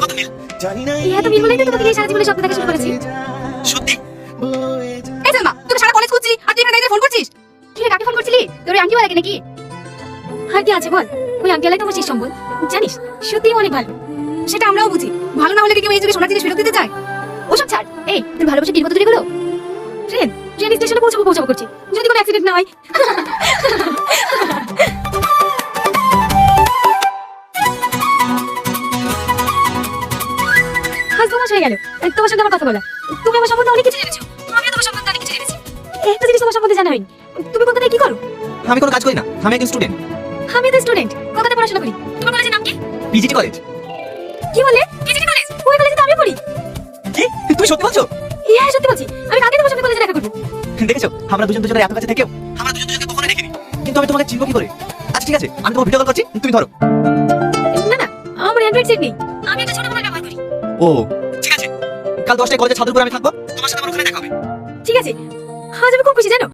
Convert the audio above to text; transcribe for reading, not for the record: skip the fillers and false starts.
কত মিল জানি না এত মিল বলেই তো তোমাকে নিয়ে সারা জীবনে স্বপ্ন দেখা শুরু করেছি। সত্যি? এই চল মা, তোকে সারা কলেজ খুঁজছি আর তুই এখানে দাঁড়িয়ে ফোন করছিস। কি রে, কাকে ফোন করছিলি? তোর ওই আন্টিও লাগে নাকি? আর কি আছে বল, ওই আন্টি আলাই তো আমার শেষ সম্বল। জানিস সত্যিই অনেক ভালো। সেটা আমরাও বুঝি, ভালো না হলে কি কেউ এই যুগে সোনার জিনিস ফেরত দিতে চায়? ওসব ছাড়। এই তুই ভালোবাসা কি কত দূরে গেলো? ট্রেন স্টেশনে পৌঁছাবো করছি, যদি কোনো অ্যাক্সিডেন্ট না হয়। আজ 2 মাস হয়ে গেল তোমার সঙ্গে আমার কথা বলা। তুমি আমার সম্বন্ধে অনেক কিছু জেনেছো, আমিও তোমার সম্বন্ধে অনেক কিছু জেনেছি। একটা জিনিস তোমার সম্বন্ধে জানা হয়নি, তুমি কলকাতায় কি করো? আমি কোনো কাজ করি না, আমি একজন স্টুডেন্ট। আমি তো স্টুডেন্ট, কলকাতায় পড়াশোনা করি। তোমার কলেজের নাম কি? PGT college. কি বলে? PGT college? ওই কলেজে তো আমি পড়ি। কি তুই সত্যি বলছো? হ্যাঁ সত্যি বলছি, আমি কালকে তোমার সঙ্গে কলেজে দেখা করবো। দেখেছো আমরা দুজন দুজনের এত কাছে থেকেও আমরা দুজনকে কখনো দেখিনি, কিন্তু আমি তোমাকে চিনব কি করে? আচ্ছা ঠিক আছে, আমি তোমার ভিডিও কল করছি, তুমি ধরো। না না, আমার অ্যান্ড্রয়েড সেট নেই, আমি একটা ছোট মোবাইল ব্যবহার করি। ও ঠিক আছে, কাল 10টায় কলেজে ছাত্রপুরে আমি থাকবো, তোমার সাথে আমার ওখানে দেখা হবে। ঠিক আছে, আজ আমি খুব খুশি জানো।